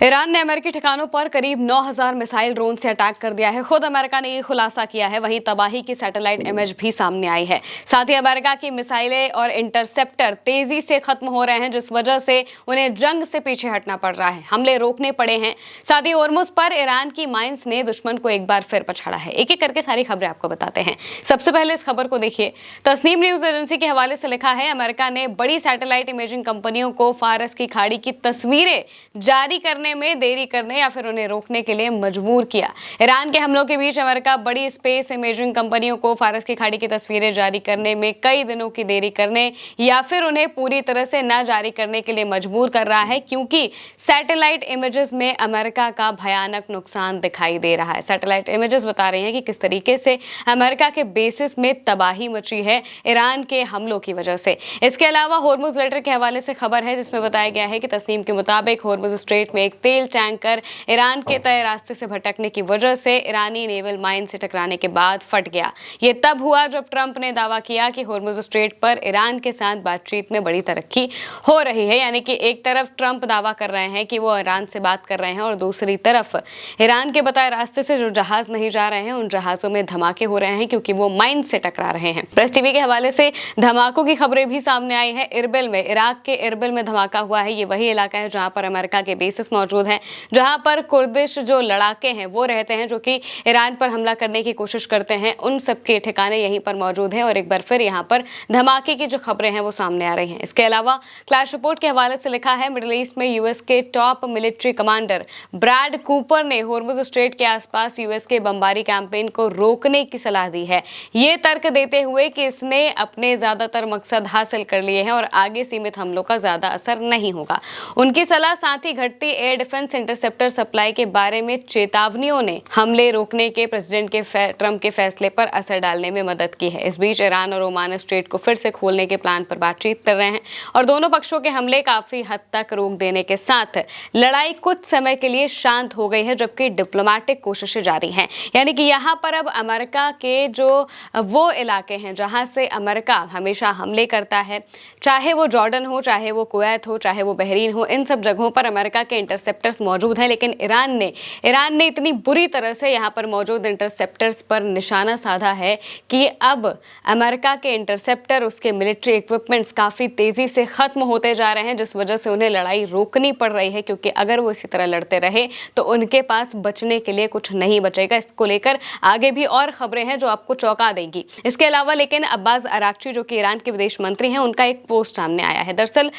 Iran ने अमेरिकी ठिकानों पर करीब 9,000 मिसाइल ड्रोन से अटैक कर दिया है। खुद अमेरिका ने ये खुलासा किया है। वहीं तबाही की सैटेलाइट इमेज भी सामने आई है। साथ ही अमेरिका की मिसाइलें और इंटरसेप्टर तेजी से खत्म हो रहे हैं, जिस वजह से उन्हें जंग से पीछे हटना पड़ रहा है। हमले रोकने पड़े हैं। साथ ही होर्मुज पर ईरान की माइंस ने दुश्मन को एक बार फिर पछाड़ा है। एक एक करके सारी खबरें आपको बताते हैं। सबसे पहले इस खबर को देखिए। तस्नीम न्यूज एजेंसी के हवाले से लिखा है, अमेरिका ने बड़ी सैटेलाइट इमेजिंग कंपनियों को फारस की खाड़ी की तस्वीरें जारी करने में देरी करने या फिर उन्हें रोकने के लिए मजबूर किया। ईरान के हमलों के बीच अमेरिका बड़ी स्पेस इमेजिंग कंपनियों को फारस की खाड़ी की तस्वीरें जारी करने में कई दिनों की देरी करने या फिर उन्हें पूरी तरह से न जारी करने के लिए मजबूर कर रहा है, क्योंकि सैटेलाइट इमेजेस में अमेरिका का भयानक नुकसान दिखाई दे रहा है। सैटेलाइट इमेजेस बता रहे हैं कि किस तरीके से अमेरिका के बेसिस में तबाही मची है ईरान के हमलों की वजह से। इसके अलावा होर्मुज लेटर के हवाले से खबर है, जिसमें बताया गया है कि तस्नीम के मुताबिक होर्मुज स्ट्रेट में एक तेल टैंकर ईरान के तय रास्ते से भटकने की वजह से ईरानी नेवल माइन से टकराने के बाद फट गया। ये तब हुआ जब ट्रंप ने दावा किया कि होर्मुज स्ट्रेट पर ईरान के साथ बातचीत में बड़ी तरक्की हो रही है। यानी कि एक तरफ ट्रंप दावा कर रहे हैं कि वो ईरान से बात कर रहे हैं और दूसरी तरफ ईरान के बताए रास्ते से जो जहाज नहीं जा रहे हैं, उन जहाजों में धमाके हो रहे हैं, क्योंकि वो माइन से टकरा रहे हैं। प्रेस टीवी के हवाले से धमाकों की खबरें भी सामने आई है। इरबिल में, इराक के इरबिल में धमाका हुआ है। ये वही इलाका है जहां पर अमेरिका के बेसिस मौजूद हैं, जहां पर कुर्दिश जो लड़ाके हैं वो रहते हैं, जो कि ईरान पर हमला करने की कोशिश करते हैं। उन सब के ठिकाने यहीं पर मौजूद हैं और एक बार फिर यहां पर धमाके की जो खबरें हैं वो सामने आ रही हैं। इसके अलावा क्लैश रिपोर्ट के हवाले से लिखा है, मिडिल ईस्ट में यूएस के top military commander Brad Cooper ने होर्मुज स्ट्रेट के आसपास यूएस के बमबारी कैंपेन को रोकने की सलाह दी है। ये तर्क देते हुए कि इसने अपने ज्यादातर मकसद हासिल कर लिए हैं और आगे सीमित हमलों का ज्यादा असर नहीं होगा। उनकी सलाह साथ ही घटती एयर डिफेंस इंटरसेप्टर सप्लाई के बारे में चेतावनियों ने हमले रोकने के प्रेसिडेंट के ट्रंप के फैसले पर असर डालने में मदद की है। इस बीच ईरान और ओमान स्ट्रेट को फिर से खोलने के प्लान पर बातचीत कर रहे हैं और दोनों पक्षों के हमले काफी हद तक रोक देने के साथ लड़ाई कुछ समय के लिए शांत हो गई है, जबकि डिप्लोमेटिक कोशिशें जारी हैं। यानी कि यहाँ पर अब अमेरिका के जो वो इलाके हैं जहां से अमेरिका हमेशा हमले करता है, चाहे वो जॉर्डन हो, चाहे वो कुवैत हो, चाहे वो बहरीन हो, इन सब जगहों पर अमेरिका के इंटरसेप्टर्स मौजूद हैं। लेकिन ईरान ने इतनी बुरी तरह से यहाँ पर मौजूद इंटरसेप्टर्स पर निशाना साधा है कि अब अमेरिका के इंटरसेप्टर, उसके मिलिट्री इक्विपमेंट्स काफी तेजी से खत्म होते जा रहे हैं, जिस वजह से उन्हें लड़ाई रोकनी पड़ रही है, क्योंकि अगर वो इसी तरह लड़ते रहे तो उनके पास बचने के लिए कुछ नहीं बचेगा। इसको लेकर आगे भी और खबरें हैं जो आपको चौंका देंगी। इसके अलावा लेकिन अब्बास अराक्ची, जो कि ईरान के विदेश मंत्री हैं, उनका एक पोस्ट सामने आया है। दरअसल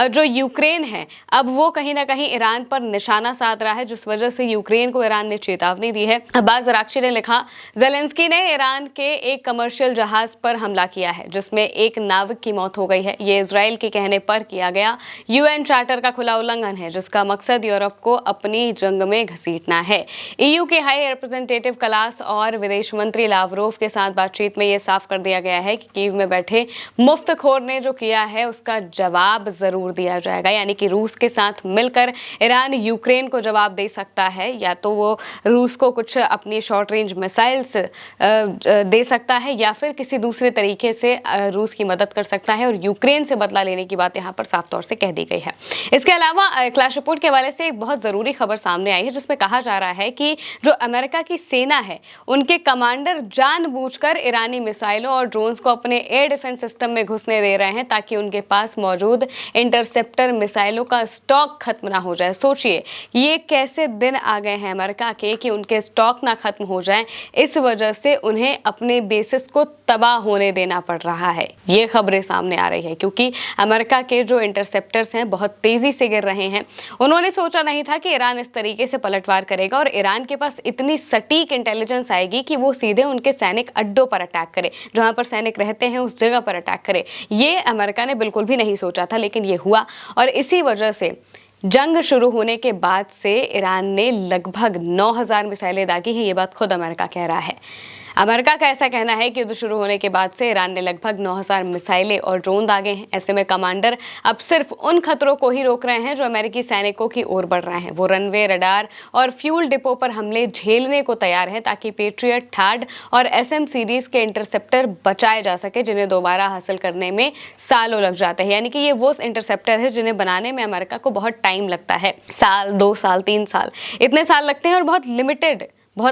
जो यूक्रेन है, अब वो कहीं ना कहीं ईरान पर निशाना साध रहा है, जिस वजह से यूक्रेन को ईरान ने चेतावनी दी है। अब्बास अराक्ची ने लिखा, ज़ेलेंस्की ने ईरान के एक कमर्शियल जहाज पर हमला किया है, जिसमें एक नाविक की मौत हो गई है। ये इजराइल के कहने पर किया गया यूएन चार्टर का खुला उल्लंघन है, जिसका मकसद यूरोप को अपनी जंग में घसीटना है। ईयू के हाई रिप्रेजेंटेटिव कलास और विदेश मंत्री लावरोव के साथ बातचीत में यह साफ कर दिया गया है कि कीव में बैठे मुफ्तखोर ने जो किया है उसका जवाब जरूर दिया जाएगा। यानी कि रूस के साथ मिलकर ईरान यूक्रेन को जवाब दे सकता है, या तो वो रूस को कुछ अपनी शॉर्ट रेंज मिसाइल्स दे सकता है, या फिर किसी दूसरे तरीके से रूस की मदद कर सकता है, और यूक्रेन से बदला लेने की बात यहाँ पर साफ तौर से कह दी गई है। इसके अलावा क्लैश रिपोर्ट के हवाले से एक बहुत जरूरी खबर सामने आई है, जिसमें कहा जा रहा है कि जो अमेरिका की सेना है, उनके कमांडर जानबूझकर ईरानी मिसाइलों और ड्रोन्स को अपने एयर डिफेंस सिस्टम में घुसने दे रहे हैं, ताकि उनके पास मौजूद इंटरसेप्टर मिसाइलों का स्टॉक खत्म ना हो जाए। सोचिए, ये कैसे दिन आ गए हैं अमेरिका के कि उनके स्टॉक ना खत्म हो जाए, इस वजह से उन्हें अपने बेसिस को तबाह होने देना पड़ रहा है। ये खबरें सामने आ रही है क्योंकि अमेरिका के जो इंटरसेप्टर्स हैं बहुत तेजी से गिर रहे हैं। उन्होंने सोचा नहीं था कि ईरान इस तरीके से पलटवार करेगा और ईरान के पास इतनी सटीक इंटेलिजेंस आएगी कि वो सीधे उनके सैनिक अड्डों पर अटैक करे, जहां पर सैनिक रहते हैं उस जगह पर अटैक करे। ये अमेरिका ने बिल्कुल भी नहीं सोचा था, लेकिन ये हुआ। और इसी वजह से जंग शुरू होने के बाद से ईरान ने लगभग 9,000 मिसाइलें दागी हैं। ये बात खुद अमेरिका कह रहा है। अमेरिका का ऐसा कहना है कि युद्ध शुरू होने के बाद से ईरान ने लगभग 9,000 मिसाइलें और ड्रोन दागे हैं। ऐसे में कमांडर अब सिर्फ उन खतरों को ही रोक रहे हैं जो अमेरिकी सैनिकों की ओर बढ़ रहे हैं। वो रनवे, रडार और फ्यूल डिपो पर हमले झेलने को तैयार हैं ताकि पेट्रियट, थाड और SM सीरीज के इंटरसेप्टर बचाए जा सके, जिन्हें दोबारा हासिल करने में सालों लग जाते हैं। यानी कि ये वो इंटरसेप्टर है जिन्हें बनाने में अमेरिका को बहुत टाइम लगता है, साल, 2 साल, 3 साल, इतने साल लगते हैं और बहुत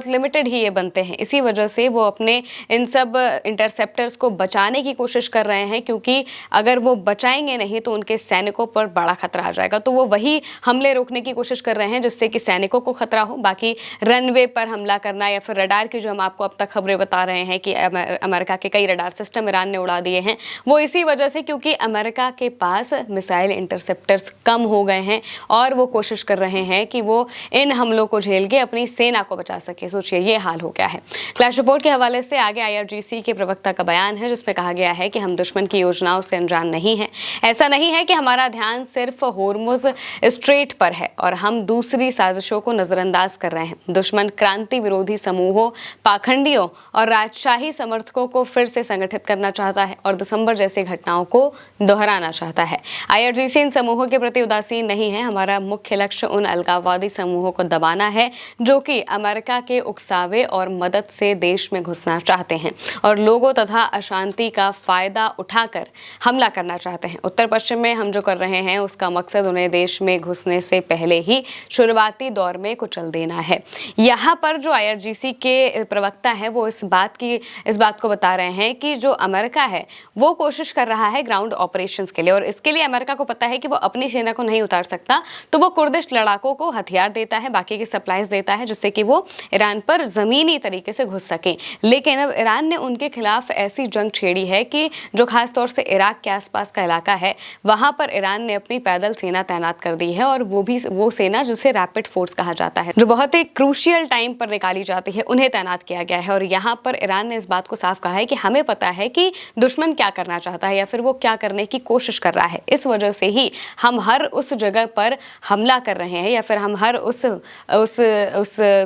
लिमिटेड ही ये बनते हैं। इसी वजह से वो अपने इन सब इंटरसेप्टर्स को बचाने की कोशिश कर रहे हैं, क्योंकि अगर वो बचाएंगे नहीं तो उनके सैनिकों पर बड़ा खतरा आ जाएगा। तो वो वही हमले रोकने की कोशिश कर रहे हैं जिससे कि सैनिकों को खतरा हो। बाकी रनवे पर हमला करना या फिर रडार की, जो हम आपको अब तक खबरें बता रहे हैं कि अमेरिका के कई रडार सिस्टम ईरान ने उड़ा दिए हैं, वो इसी वजह से क्योंकि अमेरिका के पास मिसाइल इंटरसेप्टर्स कम हो गए हैं और वो कोशिश कर रहे हैं कि वो इन हमलों को झेल के अपनी सेना को बचा सके। सोचिए ये हाल हो गया है। क्लैश रिपोर्ट के हवाले से आगे IRGC के प्रवक्ता का बयान है जिसमें कहा गया है कि हम दुश्मन की योजनाओं से अनजान नहीं हैं। ऐसा नहीं है कि हमारा ध्यान सिर्फ होर्मुज स्ट्रेट पर है और हम दूसरी साजिशों को नजरअंदाज कर रहे हैं। दुश्मन क्रांति विरोधी समूहों, पाखंडियों और राजशाही समर्थकों को फिर से संगठित करना चाहता है और दिसंबर जैसी घटनाओं को दोहराना चाहता है। IRGC इन समूहों के प्रति उदासीन नहीं है। हमारा मुख्य लक्ष्य उन अलगाववादी समूहों को दबाना है जो कि अमेरिका के उकसावे और मदद से देश में घुसना चाहते हैं और लोगों तथा अशांति का फायदा उठाकर हमला करना चाहते हैं। उत्तर पश्चिम में हम जो कर रहे हैं उसका मकसद उन्हें देश में घुसने से पहले ही शुरुआती दौर में कुचल देना है। यहाँ पर जो IRGC के प्रवक्ता है वो इस बात को बता रहे हैं कि जो अमेरिका है वो कोशिश कर रहा है ग्राउंड ऑपरेशंस के लिए, और इसके लिए अमेरिका को पता है कि वो अपनी सेना को नहीं उतार सकता, तो वो कुर्दिश लड़ाकों को हथियार देता है, बाकी की सप्लाईज देता है, जिससे कि वो ईरान पर जमीनी तरीके से घुस सके। लेकिन अब ईरान ने उनके खिलाफ ऐसी जंग छेड़ी है कि जो खास तौर से इराक के आसपास का इलाका है वहां पर ईरान ने अपनी पैदल सेना तैनात कर दी है, और वो सेना जिसे रैपिड फोर्स कहा जाता है, जो बहुत ही क्रूशियल टाइम पर निकाली जाती है, उन्हें तैनात किया गया है। और यहाँ पर ईरान ने इस बात को साफ कहा है कि हमें पता है कि दुश्मन क्या करना चाहता है या फिर वो क्या करने की कोशिश कर रहा है, इस वजह से ही हम हर उस जगह पर हमला कर रहे हैं या फिर हम हर उस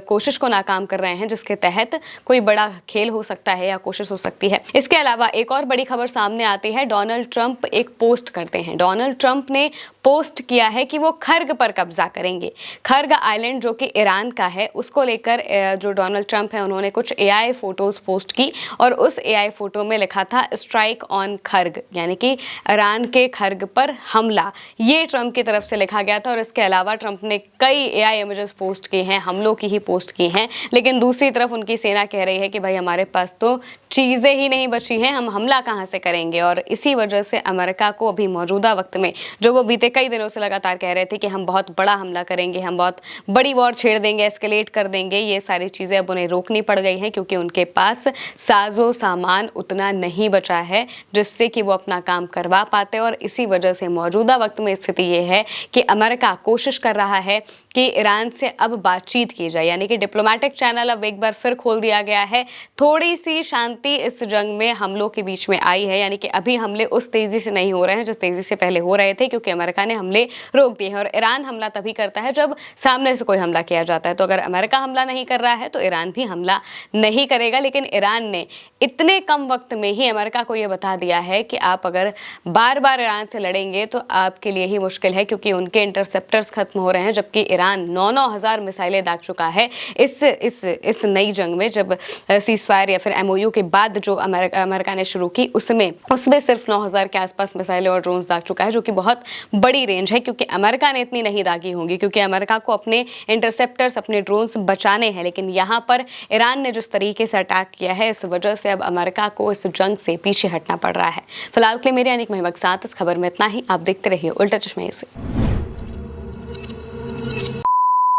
कोशिश को नाकाम कर रहे हैं जिसके तहत कोई बड़ा खेल हो सकता है या कोशिश हो सकती है। इसके अलावा एक और बड़ी खबर सामने आती है। डोनाल्ड ट्रंप एक पोस्ट करते हैं। डोनाल्ड ट्रंप ने पोस्ट किया है कि वो खर्ग पर कब्जा करेंगे। खर्ग आइलैंड जो कि ईरान का है, उसको लेकर जो डोनाल्ड ट्रंप है उन्होंने कुछ AI फोटोज पोस्ट की और उस AI फोटो में लिखा था स्ट्राइक ऑन खर्ग, यानी कि ईरान के खर्ग पर हमला। ये ट्रंप की तरफ से लिखा गया था। और इसके अलावा ट्रंप ने कई AI इमेजेस पोस्ट की हैं, हमलों की ही पोस्ट की हैं, लेकिन दूसरी तरफ उनकी सेना कह रही है कि भाई हमारे पास तो चीज़ें ही नहीं बची हैं, हम हमला कहाँ से करेंगे। और इसी वजह से अमेरिका को अभी मौजूदा वक्त में, जो वो बीते कई दिनों से लगातार कह रहे थे कि हम बहुत बड़ा हमला करेंगे, हम बहुत बड़ी वॉर छेड़ देंगे, एस्केलेट कर देंगे, ये सारी चीज़ें अब उन्हें रोकनी पड़ गई हैं, क्योंकि उनके पास साजो सामान उतना नहीं बचा है जिससे कि वो अपना काम करवा पाते। और इसी वजह से मौजूदा वक्त में स्थिति ये है कि अमेरिका कोशिश कर रहा है कि ईरान से अब बातचीत की जाए, यानी कि डिप्लोमेटिक चैनल अब एक बार फिर खोल दिया गया है। थोड़ी सी शांति इस जंग में हमलों के बीच में आई है, यानी कि अभी हमले उस तेजी से नहीं हो रहे हैं जिस तेजी से पहले हो रहे थे, क्योंकि अमेरिका ने हमले रोक दिए हैं। और ईरान हमला तभी करता है जब सामने से कोई हमला किया जाता है। तो अगर अमेरिका हमला नहीं कर रहा है तो ईरान भी हमला नहीं करेगा। लेकिन ईरान ने इतने कम वक्त में ही अमेरिका को यह बता दिया है कि आप अगर बार बार ईरान से लड़ेंगे तो आपके लिए ही मुश्किल है, क्योंकि उनके इंटरसेप्टर्स खत्म हो रहे हैं, जबकि ईरान 9,000 मिसाइलें दाग चुका है इस नई जंग में। जब सीजफायर या फिर MOU के बाद जो अमेरिका ने शुरू की उसमें सिर्फ 9,000 के आसपास मिसाइलें और ड्रोन्स दाग चुका है, जो कि बहुत बड़ी रेंज है, क्योंकि अमेरिका ने इतनी नहीं दागी होंगी, क्योंकि अमेरिका को अपने इंटरसेप्टर्स, अपने ड्रोन्स बचाने हैं। लेकिन यहाँ पर ईरान ने जिस तरीके से अटैक किया है, इस वजह से अब अमेरिका को इस जंग से पीछे हटना पड़ रहा है। फिलहाल के लिए मेरे यानी महबूब के साथ इस खबर में इतना ही। आप देखते रहिए उल्टा चश्मा न्यूज़।